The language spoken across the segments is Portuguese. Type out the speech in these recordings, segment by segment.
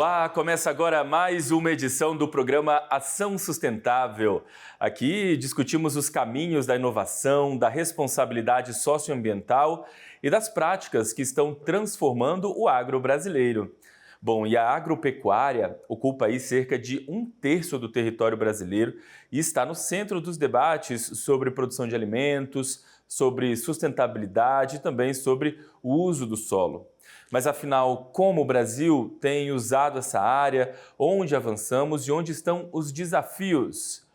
Olá, começa agora mais uma edição do programa Ação Sustentável. Aqui discutimos os caminhos da inovação, da responsabilidade socioambiental e das práticas que estão transformando o agro brasileiro. Bom, e a agropecuária ocupa aí cerca de um terço do território brasileiro e está no centro dos debates sobre produção de alimentos, sobre sustentabilidade e também sobre o uso do solo. Mas afinal, como o Brasil tem usado essa área, onde avançamos e onde estão os desafios?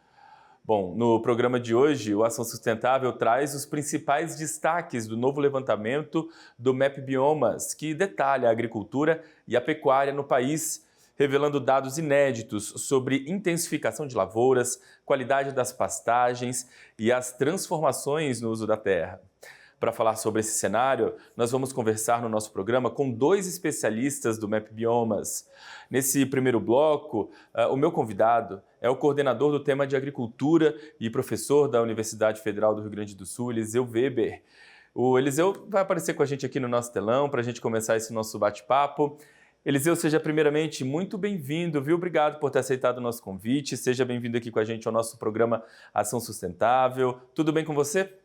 Bom, no programa de hoje, o Ação Sustentável traz os principais destaques do novo levantamento do MAP Biomas, que detalha a agricultura e a pecuária no país, revelando dados inéditos sobre intensificação de lavouras, qualidade das pastagens e as transformações no uso da terra. Para falar sobre esse cenário, nós vamos conversar no nosso programa com dois especialistas do MAP Biomas. Nesse primeiro bloco, o meu convidado é o coordenador do tema de agricultura e professor da Universidade Federal do Rio Grande do Sul, Eliseu Weber. O Eliseu vai aparecer com a gente aqui no nosso telão para a gente começar esse nosso bate-papo. Eliseu, seja primeiramente muito bem-vindo, viu? Obrigado por ter aceitado o nosso convite. Seja bem-vindo aqui com a gente ao nosso programa Ação Sustentável. Tudo bem com você?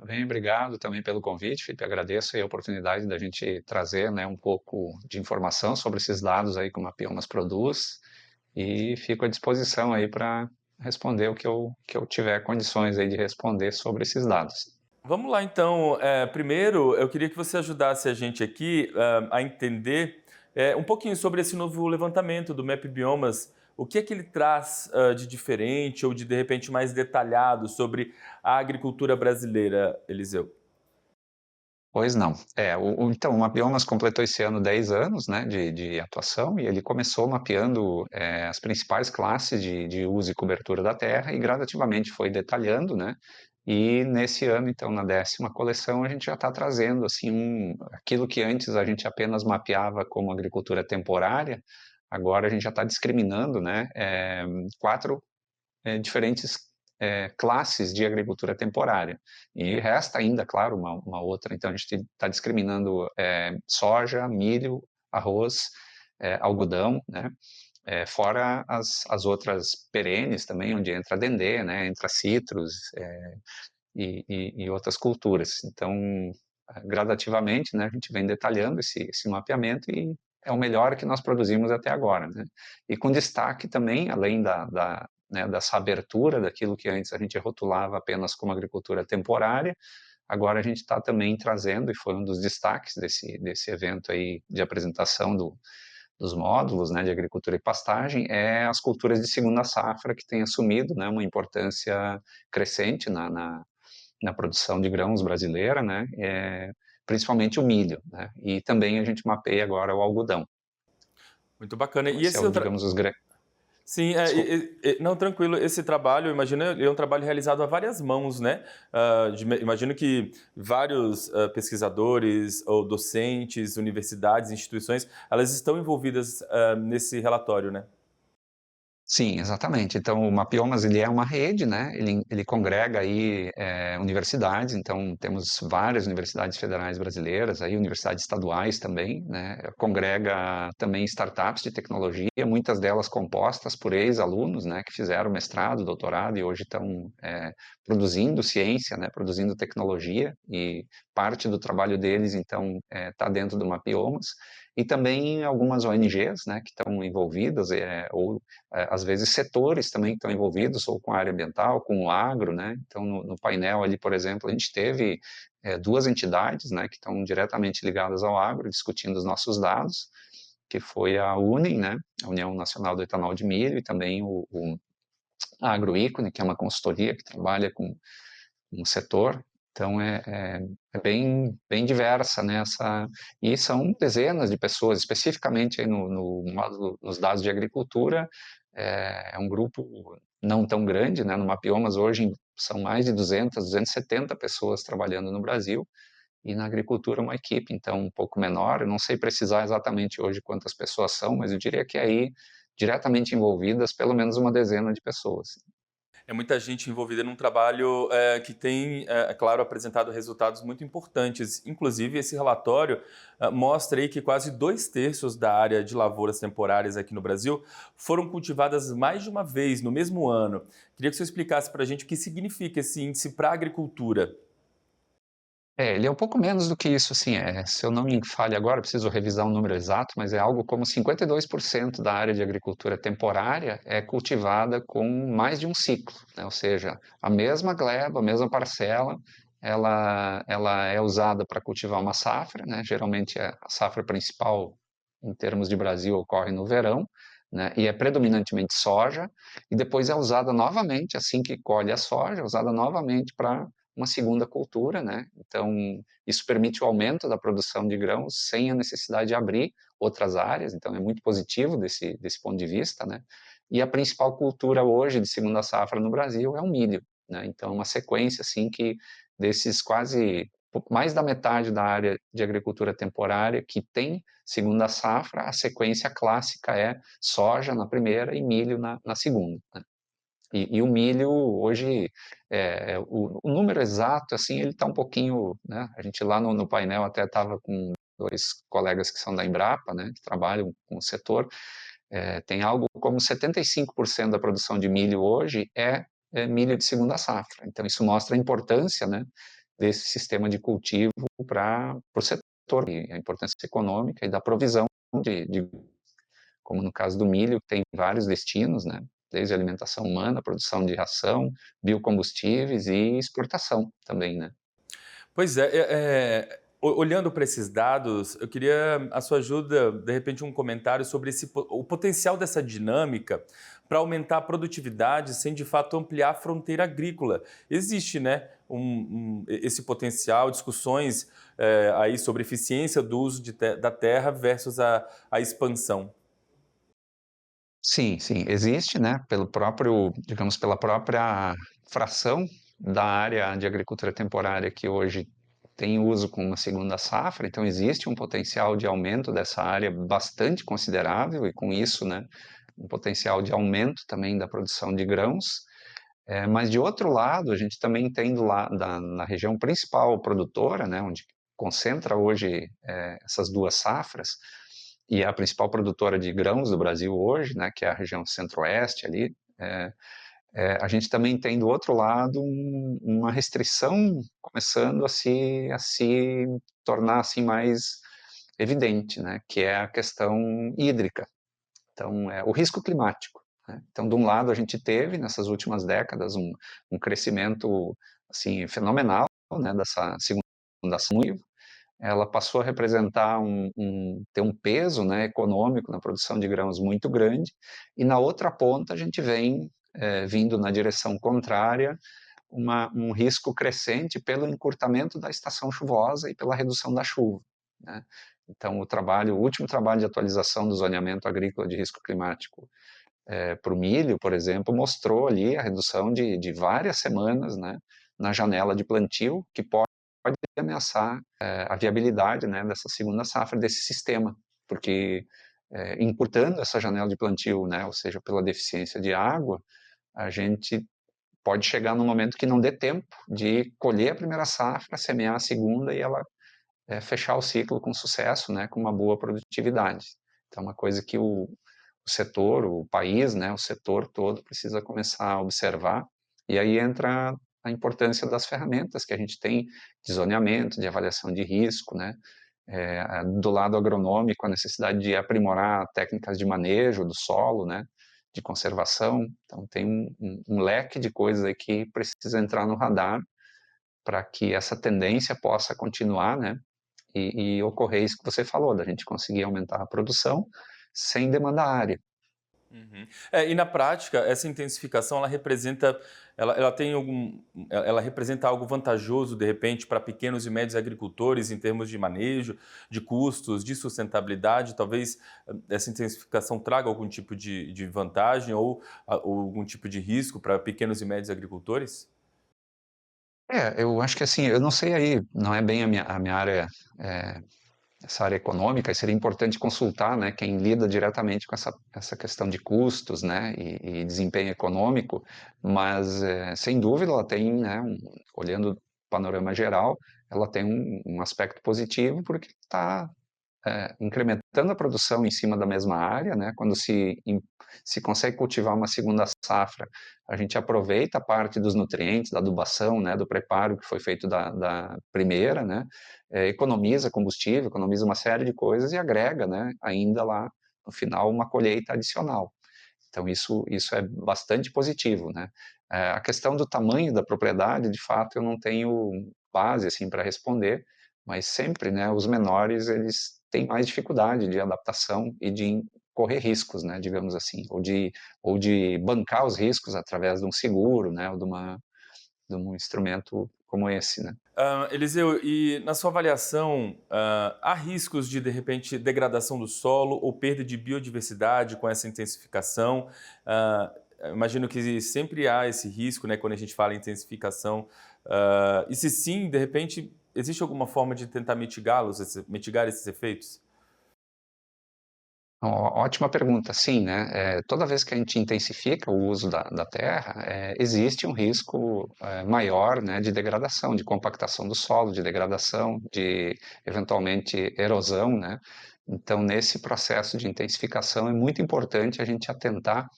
Bem, obrigado também pelo convite, Felipe. Agradeço aí a oportunidade da gente trazer, né, um pouco de informação sobre esses dados aí que o Mapiomas produz e fico à disposição aí para responder o que eu tiver condições aí de responder sobre esses dados. Vamos lá, então. Primeiro, eu queria que você ajudasse a gente aqui a entender um pouquinho sobre esse novo levantamento do MAP Biomas. O que é que ele traz de diferente ou de repente, mais detalhado sobre a agricultura brasileira, Eliseu? Pois não. Então, o Mapiomas completou esse ano 10 anos, né, de atuação e ele começou mapeando as principais classes de uso e cobertura da terra e gradativamente foi detalhando, né, e nesse ano, então, na 10ª coleção, a gente já está trazendo, assim, aquilo que antes a gente apenas mapeava como agricultura temporária, agora a gente já está discriminando, né, 4 diferentes classes de agricultura temporária. E resta ainda, claro, uma outra. Então, a gente está discriminando soja, milho, arroz, algodão, né? Fora as outras perenes também, onde entra dendê, né? Entra citros e outras culturas. Então, gradativamente, né, a gente vem detalhando esse mapeamento e é o melhor que nós produzimos até agora, né? E com destaque também, além né, dessa abertura daquilo que antes a gente rotulava apenas como agricultura temporária, agora a gente está também trazendo, e foi um dos destaques desse evento aí de apresentação dos módulos, né, de agricultura e pastagem, as culturas de segunda safra que têm assumido, né, uma importância crescente na produção de grãos brasileira, né, principalmente o milho, né, e também a gente mapeia agora o algodão. Muito bacana. Então, E esse é esse o, outra. digamos, Sim, Desculpa. não, tranquilo. Esse trabalho, imagino, é um trabalho realizado a várias mãos, né? Imagino que vários pesquisadores ou docentes, universidades, instituições, elas estão envolvidas nesse relatório, né? Sim, exatamente. Então, o Mapiomas, ele é uma rede, né? Ele congrega aí universidades, então temos várias universidades federais brasileiras, aí universidades estaduais também, né? Congrega também startups de tecnologia, muitas delas compostas por ex-alunos, né? Que fizeram mestrado, doutorado e hoje estão produzindo ciência, né? Produzindo tecnologia e parte do trabalho deles, então, está dentro do Mapiomas. E também algumas ONGs, né? Que estão envolvidas, ou às vezes setores também que estão envolvidos, ou com a área ambiental, com o agro, né? Então, no painel ali, por exemplo, a gente teve duas entidades, né, que estão diretamente ligadas ao agro, discutindo os nossos dados, que foi a UNEM, né, a União Nacional do Etanol de Milho, e também a Agroícone, que é uma consultoria que trabalha com um setor. Então, é bem diversa, né, e são dezenas de pessoas, especificamente aí no módulo, nos dados de agricultura, é um grupo não tão grande, né, no Mapiomas hoje são mais de 200, 270 pessoas trabalhando no Brasil, e na agricultura uma equipe, então, um pouco menor. Eu não sei precisar exatamente hoje quantas pessoas são, mas eu diria que aí, diretamente envolvidas, pelo menos uma dezena de pessoas. É muita gente envolvida num trabalho que tem, claro, apresentado resultados muito importantes. Inclusive, esse relatório mostra aí que quase 2/3 da área de lavouras temporárias aqui no Brasil foram cultivadas mais de uma vez no mesmo ano. Queria que você explicasse para a gente o que significa esse índice para a agricultura. Ele é um pouco menos do que isso, assim, se eu não me falho agora, preciso revisar o número exato, mas é algo como 52% da área de agricultura temporária é cultivada com mais de um ciclo, né? Ou seja, a mesma gleba, a mesma parcela, ela é usada para cultivar uma safra, né? Geralmente a safra principal, em termos de Brasil, ocorre no verão, né? E é predominantemente soja, e depois é usada novamente, assim que colhe a soja, é usada novamente para uma segunda cultura, né? Então, isso permite o aumento da produção de grãos sem a necessidade de abrir outras áreas, então é muito positivo desse ponto de vista, né? E a principal cultura hoje de segunda safra no Brasil é o milho, né? Então, uma sequência, assim, que desses quase mais da metade da área de agricultura temporária que tem segunda safra, a sequência clássica é soja na primeira e milho na segunda, né? E o milho hoje, o número exato, assim, ele está um pouquinho, né? A gente lá no painel até estava com dois colegas que são da Embrapa, né? Que trabalham com o setor. Tem algo como 75% da produção de milho hoje é milho de segunda safra. Então isso mostra a importância, né? Desse sistema de cultivo para o setor, e a importância econômica e da provisão de como no caso do milho, tem vários destinos, né? Desde alimentação humana, produção de ração, biocombustíveis e exportação também, né? Pois é, olhando para esses dados, eu queria a sua ajuda, de repente, um comentário sobre o potencial dessa dinâmica para aumentar a produtividade sem de fato ampliar a fronteira agrícola. Existe, né, esse potencial, discussões aí sobre eficiência do uso da terra versus a expansão. Sim, sim, existe, né, pelo próprio, digamos, pela própria fração da área de agricultura temporária que hoje tem uso com uma segunda safra, então existe um potencial de aumento dessa área bastante considerável e com isso, né, um potencial de aumento também da produção de grãos. Mas de outro lado, a gente também tem na região principal produtora, né, onde concentra hoje essas duas safras, e é a principal produtora de grãos do Brasil hoje, né, que é a região centro-oeste ali, a gente também tem do outro lado uma restrição começando a se tornar assim mais evidente, né, que é a questão hídrica. Então, o risco climático, né? Então, de um lado, a gente teve, nessas últimas décadas, um crescimento assim, fenomenal, né, dessa segunda safra. Ela passou a representar ter um peso, né, econômico na produção de grãos muito grande, e na outra ponta a gente vem vindo na direção contrária, um risco crescente pelo encurtamento da estação chuvosa e pela redução da chuva, né? Então, o último trabalho de atualização do zoneamento agrícola de risco climático para o milho, por exemplo, mostrou ali a redução de várias semanas, né, na janela de plantio, que pode ameaçar a viabilidade, né, dessa segunda safra desse sistema, porque encurtando essa janela de plantio, né, ou seja, pela deficiência de água, a gente pode chegar num momento que não dê tempo de colher a primeira safra, semear a segunda e ela fechar o ciclo com sucesso, né, com uma boa produtividade. Então, é uma coisa que o setor, o país, né, o setor todo precisa começar a observar, e aí entra a importância das ferramentas que a gente tem de zoneamento, de avaliação de risco, né, do lado agronômico, a necessidade de aprimorar técnicas de manejo do solo, né, de conservação. Então, tem um leque de coisas aí que precisa entrar no radar para que essa tendência possa continuar, né, e ocorrer isso que você falou, da gente conseguir aumentar a produção sem demandar área. Uhum. E na prática, essa intensificação ela tem ela representa algo vantajoso de repente para pequenos e médios agricultores em termos de manejo, de custos, de sustentabilidade. Talvez essa intensificação traga algum tipo de vantagem ou algum tipo de risco para pequenos e médios agricultores? Eu acho que assim, eu não sei aí, não é bem a minha área, eh, essa área econômica, e seria importante consultar, né, quem lida diretamente com essa questão de custos, né, e desempenho econômico, mas, sem dúvida, ela tem, né, olhando o panorama geral, ela tem um aspecto positivo, porque está incrementando a produção em cima da mesma área, né? Quando se consegue cultivar uma segunda safra, a gente aproveita parte dos nutrientes, da adubação, né? Do preparo que foi feito da primeira, né? Economiza combustível, economiza uma série de coisas e agrega, né? Ainda lá no final uma colheita adicional. Então isso é bastante positivo, né? A questão do tamanho da propriedade, de fato, eu não tenho base assim para responder, mas sempre, né, os menores eles têm mais dificuldade de adaptação e de correr riscos, né, digamos assim, ou de bancar os riscos através de um seguro, né, ou de um instrumento como esse, né? Eliseu, e na sua avaliação, há riscos de repente, degradação do solo ou perda de biodiversidade com essa intensificação? Ah, Imagino que sempre há esse risco, né, quando a gente fala em intensificação. E se sim, de repente, existe alguma forma de tentar mitigar esses efeitos? Ótima pergunta. Sim, né? Toda vez que a gente intensifica o uso da terra, existe um risco maior, né, de degradação, de compactação do solo, de degradação, de eventualmente erosão, né? Então, nesse processo de intensificação, é muito importante a gente atentar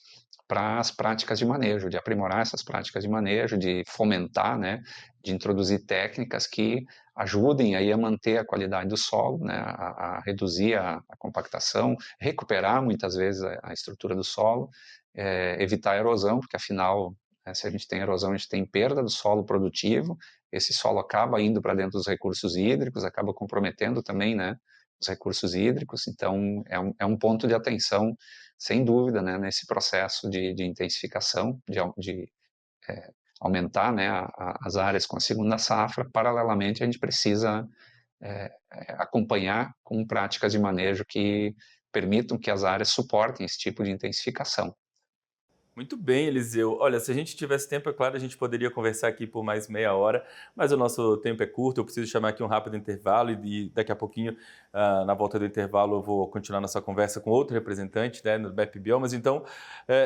para as práticas de manejo, de aprimorar essas práticas de manejo, de fomentar, né, de introduzir técnicas que ajudem aí a manter a qualidade do solo, né, a reduzir a compactação, recuperar muitas vezes a estrutura do solo, evitar a erosão, porque afinal, se a gente tem erosão, a gente tem perda do solo produtivo, esse solo acaba indo para dentro dos recursos hídricos, acaba comprometendo também, né, os recursos hídricos, então é um ponto de atenção sem dúvida, né, nesse processo de intensificação, de aumentar, né, as áreas com a segunda safra. Paralelamente, a gente precisa acompanhar com práticas de manejo que permitam que as áreas suportem esse tipo de intensificação. Muito bem, Eliseu. Olha, se a gente tivesse tempo, é claro, a gente poderia conversar aqui por mais meia hora, mas o nosso tempo é curto, eu preciso chamar aqui um rápido intervalo e daqui a pouquinho, na volta do intervalo, eu vou continuar nossa conversa com outro representante, né, no BEP Biomas. Então,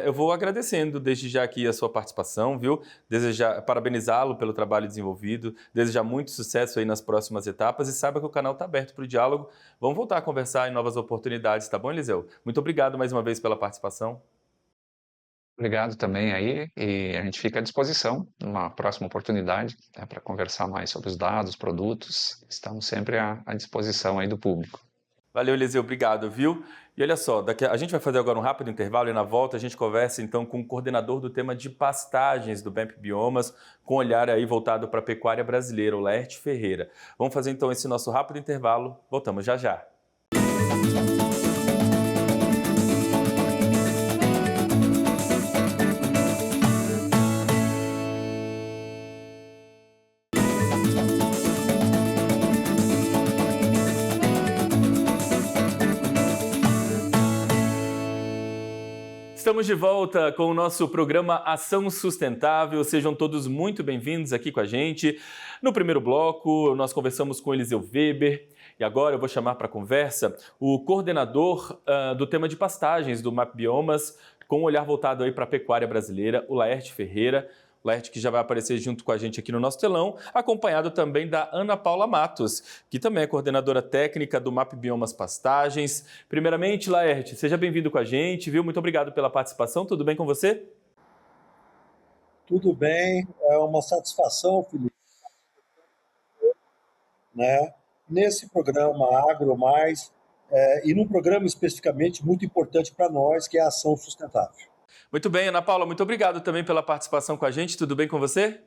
eu vou agradecendo desde já aqui a sua participação, viu? Desejar, parabenizá-lo pelo trabalho desenvolvido, desejar muito sucesso aí nas próximas etapas e saiba que o canal está aberto para o diálogo. Vamos voltar a conversar em novas oportunidades, tá bom, Eliseu? Muito obrigado mais uma vez pela participação. Obrigado também aí, e a gente fica à disposição numa próxima oportunidade, né, para conversar mais sobre os dados, produtos. Estamos sempre à disposição aí do público. Valeu, Eliseu, obrigado, viu? E olha só, a gente vai fazer agora um rápido intervalo e na volta a gente conversa então com o coordenador do tema de pastagens do BEMP Biomas, com olhar aí voltado para a pecuária brasileira, o Laerte Ferreira. Vamos fazer então esse nosso rápido intervalo, voltamos já já. Estamos de volta com o nosso programa Ação Sustentável. Sejam todos muito bem-vindos aqui com a gente. No primeiro bloco, nós conversamos com Eliseu Weber e agora eu vou chamar para a conversa o coordenador do tema de pastagens do MAP Biomas, com um olhar voltado aí para a pecuária brasileira, o Laerte Ferreira. Laerte, que já vai aparecer junto com a gente aqui no nosso telão, acompanhado também da Ana Paula Matos, que também é coordenadora técnica do MAP Biomas Pastagens. Primeiramente, Laerte, seja bem-vindo com a gente, viu? Muito obrigado pela participação. Tudo bem com você? Tudo bem, é uma satisfação, Felipe, né? Nesse programa Agro Mais, e num programa especificamente muito importante para nós, que é a Ação Sustentável. Muito bem, Ana Paula, muito obrigado também pela participação com a gente. Tudo bem com você?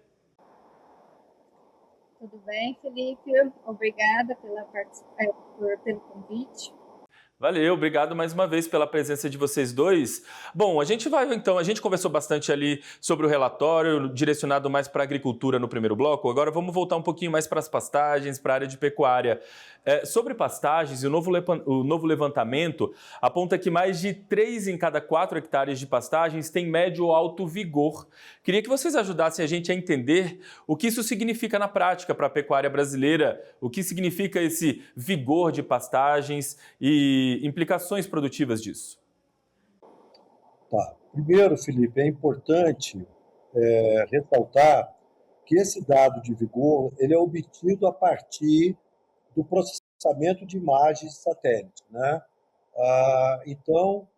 Tudo bem, Felipe? Obrigada pelo convite. Valeu, obrigado mais uma vez pela presença de vocês dois. Bom, a gente conversou bastante ali sobre o relatório, direcionado mais para a agricultura no primeiro bloco. Agora vamos voltar um pouquinho mais para as pastagens, para a área de pecuária. Sobre pastagens, o novo levantamento aponta que mais de 3 em cada 4 hectares de pastagens têm médio ou alto vigor. Queria que vocês ajudassem a gente a entender o que isso significa na prática para a pecuária brasileira, o que significa esse vigor de pastagens e implicações produtivas disso. Tá. Primeiro, Felipe, é importante ressaltar que esse dado de vigor ele é obtido a partir do processamento de imagens de satélite, né? Então,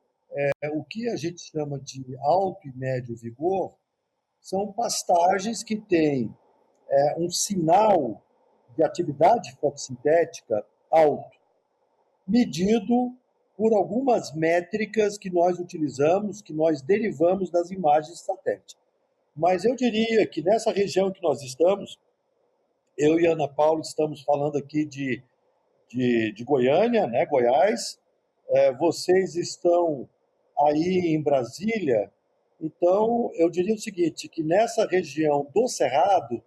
o que a gente chama de alto e médio vigor são pastagens que têm um sinal de atividade fotossintética alto, medido por algumas métricas que nós utilizamos, que nós derivamos das imagens de satélite. Mas eu diria que nessa região que nós estamos, eu e Ana Paula estamos falando aqui de Goiânia, né, Goiás, vocês estão aí em Brasília, então eu diria o seguinte, que nessa região do Cerrado,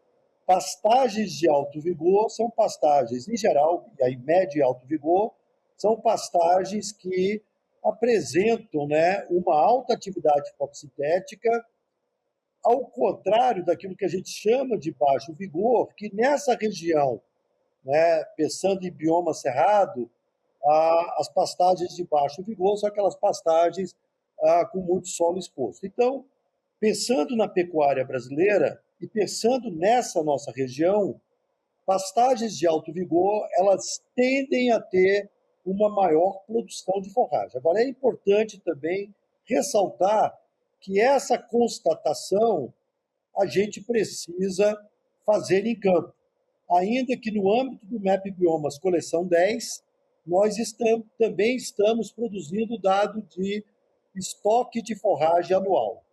pastagens de alto vigor são pastagens, em geral, e aí médio e alto vigor, são pastagens que apresentam, né, uma alta atividade fotossintética, ao contrário daquilo que a gente chama de baixo vigor, que nessa região, né, pensando em bioma cerrado, as pastagens de baixo vigor são aquelas pastagens com muito solo exposto. Então, pensando na pecuária brasileira e pensando nessa nossa região, pastagens de alto vigor, elas tendem a ter uma maior produção de forragem. Agora, é importante também ressaltar que essa constatação a gente precisa fazer em campo. Ainda que no âmbito do MAP Biomas Coleção 10, nós também estamos produzindo dado de estoque de forragem anual.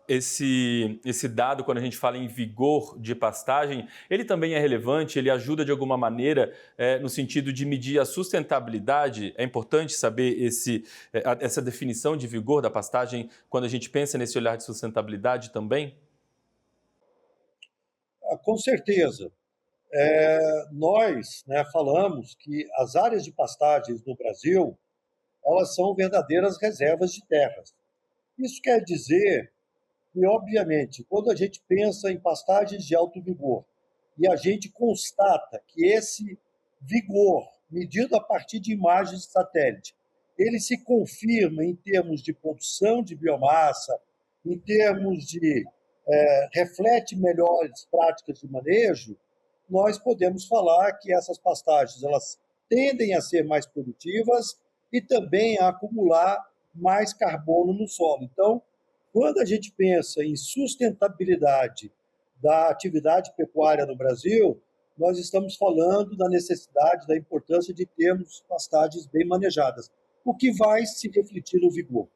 Esse dado, quando a gente fala em vigor de pastagem, ele também é relevante, ele ajuda de alguma maneira no sentido de medir a sustentabilidade. É importante saber essa definição de vigor da pastagem quando a gente pensa nesse olhar de sustentabilidade também? Com certeza. Nós, né, falamos que as áreas de pastagens no Brasil, elas são verdadeiras reservas de terras. Isso quer dizer que, obviamente, quando a gente pensa em pastagens de alto vigor e a gente constata que esse vigor, medido a partir de imagens de satélite, ele se confirma em termos de produção de biomassa, em termos de reflete melhores práticas de manejo, nós podemos falar que essas pastagens elas tendem a ser mais produtivas e também a acumular mais carbono no solo. Então, quando a gente pensa em sustentabilidade da atividade pecuária no Brasil, nós estamos falando da necessidade, da importância de termos pastagens bem manejadas, o que vai se refletir no vigor.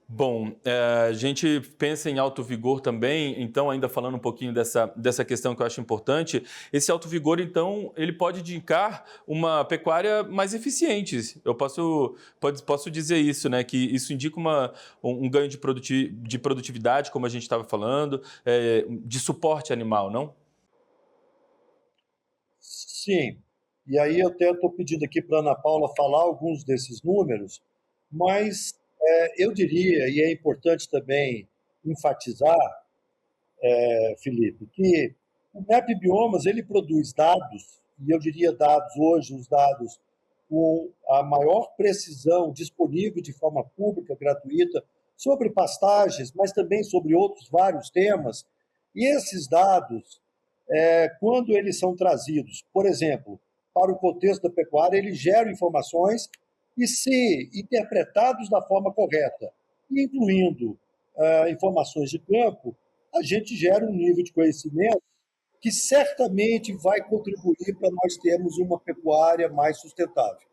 Bom, a gente pensa em alto vigor também, então ainda falando um pouquinho dessa questão que eu acho importante, esse alto vigor, então, ele pode indicar uma pecuária mais eficiente. Eu posso dizer isso, né? Que isso indica um ganho de produtividade, como a gente estava falando, de suporte animal, não? Sim, e aí eu até estou pedindo aqui para a Ana Paula falar alguns desses números, mas eu diria, e é importante também enfatizar, Felipe, que o MAP Biomas ele produz dados, e eu diria dados hoje, os dados com a maior precisão disponível de forma pública, gratuita, sobre pastagens, mas também sobre outros vários temas. E esses dados, quando eles são trazidos, por exemplo, para o contexto da pecuária, eles geram informações e, se interpretados da forma correta, incluindo informações de campo, a gente gera um nível de conhecimento que certamente vai contribuir para nós termos uma pecuária mais sustentável.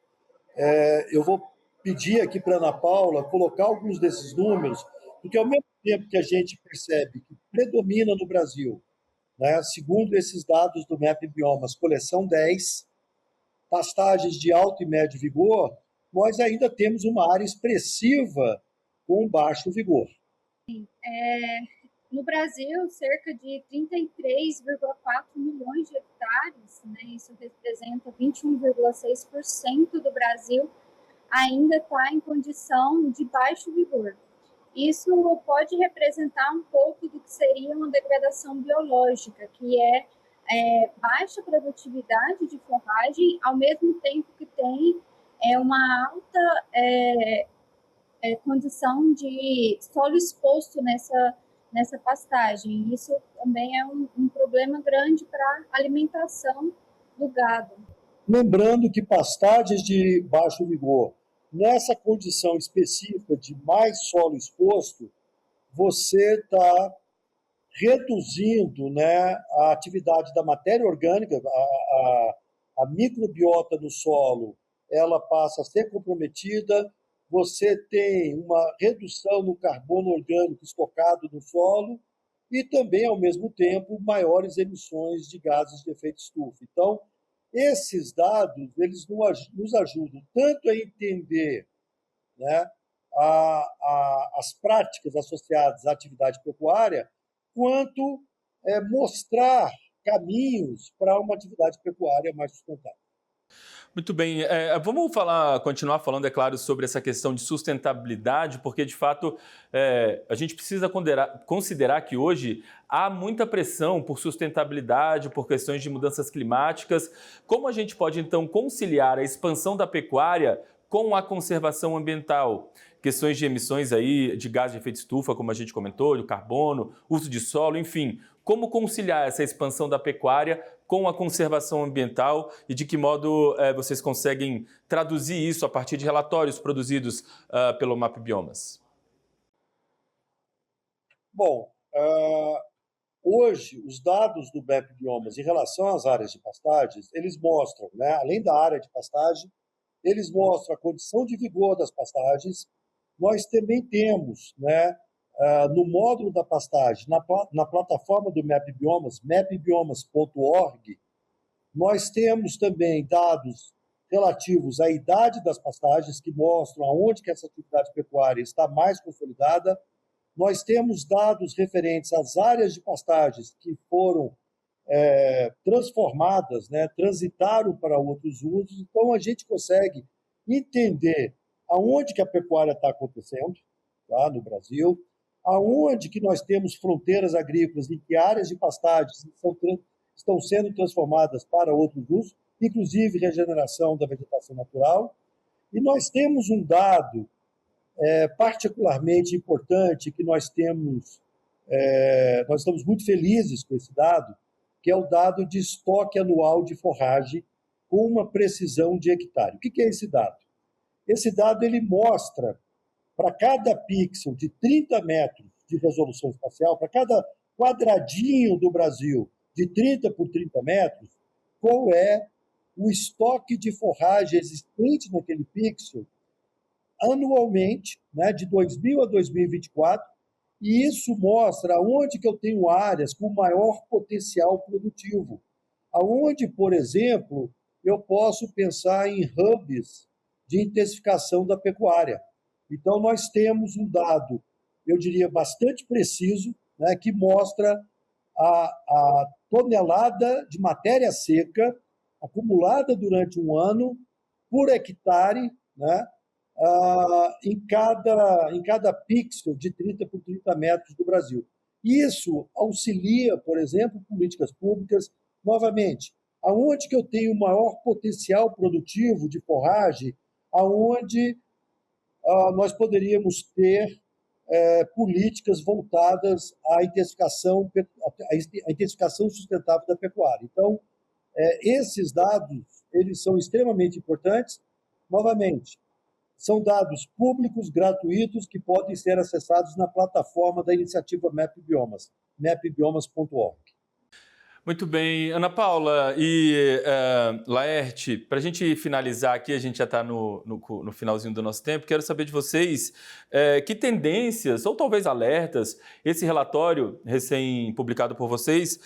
Eu vou pedir aqui para a Ana Paula colocar alguns desses números, porque ao mesmo tempo que a gente percebe que predomina no Brasil, né, segundo esses dados do MAP Biomas Coleção 10, pastagens de alto e médio vigor, nós ainda temos uma área expressiva com baixo vigor. No Brasil, cerca de 33,4 milhões de hectares, né, isso representa 21,6% do Brasil, ainda está em condição de baixo vigor. Isso pode representar um pouco do que seria uma degradação biológica, que é baixa produtividade de forragem, ao mesmo tempo que tem uma alta condição de solo exposto nessa pastagem. Isso também é um problema grande para a alimentação do gado. Lembrando que pastagens de baixo vigor, nessa condição específica de mais solo exposto, você está reduzindo, né, a atividade da matéria orgânica, a microbiota no solo, ela passa a ser comprometida, você tem uma redução no carbono orgânico estocado no solo e também, ao mesmo tempo, maiores emissões de gases de efeito estufa. Então, esses dados, eles nos ajudam tanto a entender, né, as práticas associadas à atividade pecuária, quanto mostrar caminhos para uma atividade pecuária mais sustentável. Muito bem, vamos continuar falando, é claro, sobre essa questão de sustentabilidade, porque, de fato, a gente precisa considerar que hoje há muita pressão por sustentabilidade, por questões de mudanças climáticas. Como a gente pode, então, conciliar a expansão da pecuária com a conservação ambiental? Questões de emissões aí de gás de efeito estufa, como a gente comentou, do carbono, uso de solo, enfim. Como conciliar essa expansão da pecuária com a conservação ambiental e de que modo vocês conseguem traduzir isso a partir de relatórios produzidos pelo MapBiomas? Bom, hoje os dados do MapBiomas em relação às áreas de pastagens, eles mostram, né, além da área de pastagem, eles mostram a condição de vigor das pastagens. Nós também temos, né, no módulo da pastagem, na plataforma do MapBiomas, mapbiomas.org, nós temos também dados relativos à idade das pastagens, que mostram aonde que essa atividade pecuária está mais consolidada. Nós temos dados referentes às áreas de pastagens que foram transformadas, né, transitaram para outros usos. Então, a gente consegue entender aonde que a pecuária está acontecendo, tá, no Brasil, aonde que nós temos fronteiras agrícolas em que áreas de pastagens estão sendo transformadas para outros usos, inclusive regeneração da vegetação natural. E nós temos um dado particularmente importante que nós estamos muito felizes com esse dado, que é o dado de estoque anual de forragem com uma precisão de hectare. O que é esse dado? Esse dado ele mostra para cada pixel de 30 metros de resolução espacial, para cada quadradinho do Brasil de 30 por 30 metros, qual é o estoque de forragem existente naquele pixel anualmente, né, de 2000 a 2024, e isso mostra aonde que eu tenho áreas com maior potencial produtivo, aonde, por exemplo, eu posso pensar em hubs de intensificação da pecuária. Então, nós temos um dado, eu diria, bastante preciso, né, que mostra a tonelada de matéria seca acumulada durante um ano por hectare, né, em cada pixel de 30 por 30 metros do Brasil. Isso auxilia, por exemplo, políticas públicas, novamente, aonde que eu tenho maior potencial produtivo de forragem, aonde nós poderíamos ter políticas voltadas à intensificação sustentável da pecuária. Então, esses dados eles são extremamente importantes. Novamente, são dados públicos, gratuitos, que podem ser acessados na plataforma da iniciativa MapBiomas, mapbiomas.org. Muito bem. Ana Paula e Laerte, para a gente finalizar aqui, a gente já está no finalzinho do nosso tempo, quero saber de vocês que tendências, ou talvez alertas, esse relatório recém-publicado por vocês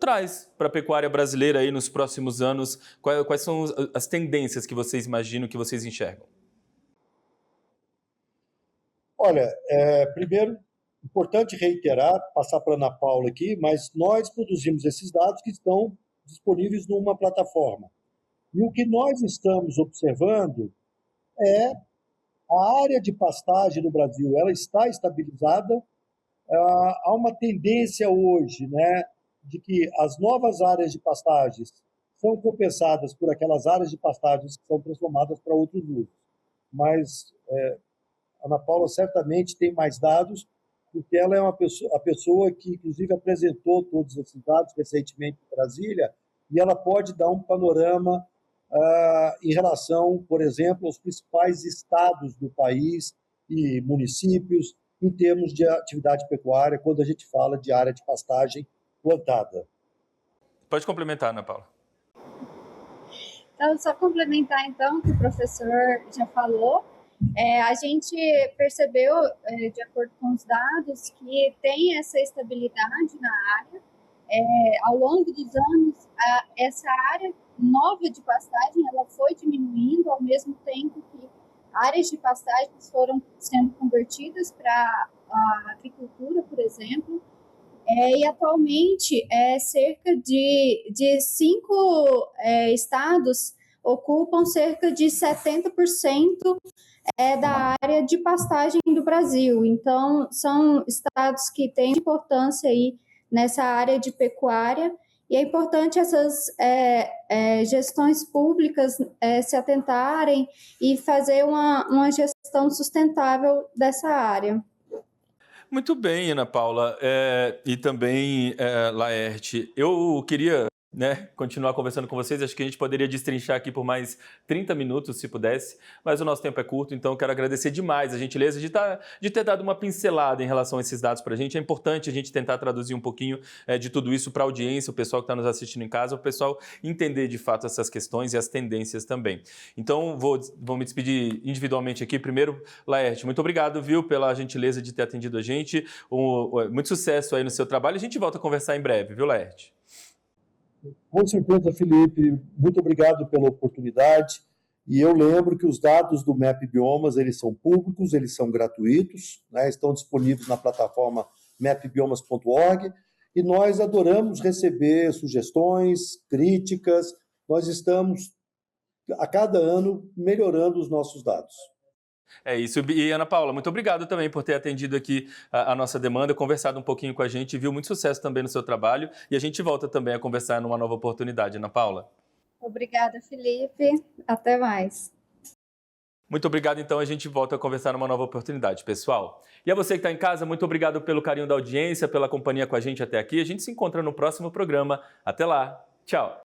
traz para a pecuária brasileira aí nos próximos anos. Quais são as tendências que vocês imaginam, que vocês enxergam? Olha, primeiro, importante reiterar, passar para a Ana Paula aqui, mas nós produzimos esses dados que estão disponíveis numa plataforma. E o que nós estamos observando é a área de pastagem no Brasil, ela está estabilizada. Há uma tendência hoje, né, de que as novas áreas de pastagens são compensadas por aquelas áreas de pastagens que são transformadas para outros usos. Mas a Ana Paula certamente tem mais dados, porque ela é a pessoa que, inclusive, apresentou todos esses dados recentemente em Brasília, e ela pode dar um panorama em relação, por exemplo, aos principais estados do país e municípios em termos de atividade pecuária, quando a gente fala de área de pastagem plantada. Pode complementar, Ana Paula. Então, só complementar, então, o que o professor já falou. A gente percebeu, de acordo com os dados, que tem essa estabilidade na área. Ao longo dos anos, essa área nova de pastagem ela foi diminuindo, ao mesmo tempo que áreas de pastagens foram sendo convertidas para a agricultura, por exemplo. E atualmente, cerca de 5 estados ocupam cerca de 70% da área de pastagem do Brasil. Então, são estados que têm importância aí nessa área de pecuária, e é importante essas gestões públicas se atentarem e fazer uma gestão sustentável dessa área. Muito bem, Ana Paula, e também Laerte. Eu queria continuar conversando com vocês. Acho que a gente poderia destrinchar aqui por mais 30 minutos, se pudesse, mas o nosso tempo é curto, então eu quero agradecer demais a gentileza de ter dado uma pincelada em relação a esses dados para a gente. É importante a gente tentar traduzir um pouquinho de tudo isso para a audiência, o pessoal que está nos assistindo em casa, o pessoal entender de fato essas questões e as tendências também. Então, vou me despedir individualmente aqui. Primeiro, Laerte, muito obrigado, viu, pela gentileza de ter atendido a gente. Muito sucesso aí no seu trabalho. A gente volta a conversar em breve, viu, Laerte? Com certeza, Felipe, muito obrigado pela oportunidade. E eu lembro que os dados do MAP Biomas, eles são públicos, eles são gratuitos, né? Estão disponíveis na plataforma mapbiomas.org, e nós adoramos receber sugestões, críticas. Nós estamos, a cada ano, melhorando os nossos dados. É isso. E Ana Paula, muito obrigado também por ter atendido aqui a nossa demanda, conversado um pouquinho com a gente, viu? Muito sucesso também no seu trabalho, e a gente volta também a conversar numa nova oportunidade, Ana Paula. Obrigada, Felipe. Até mais. Muito obrigado, então a gente volta a conversar numa nova oportunidade, pessoal. E a você que está em casa, muito obrigado pelo carinho da audiência, pela companhia com a gente até aqui. A gente se encontra no próximo programa. Até lá. Tchau.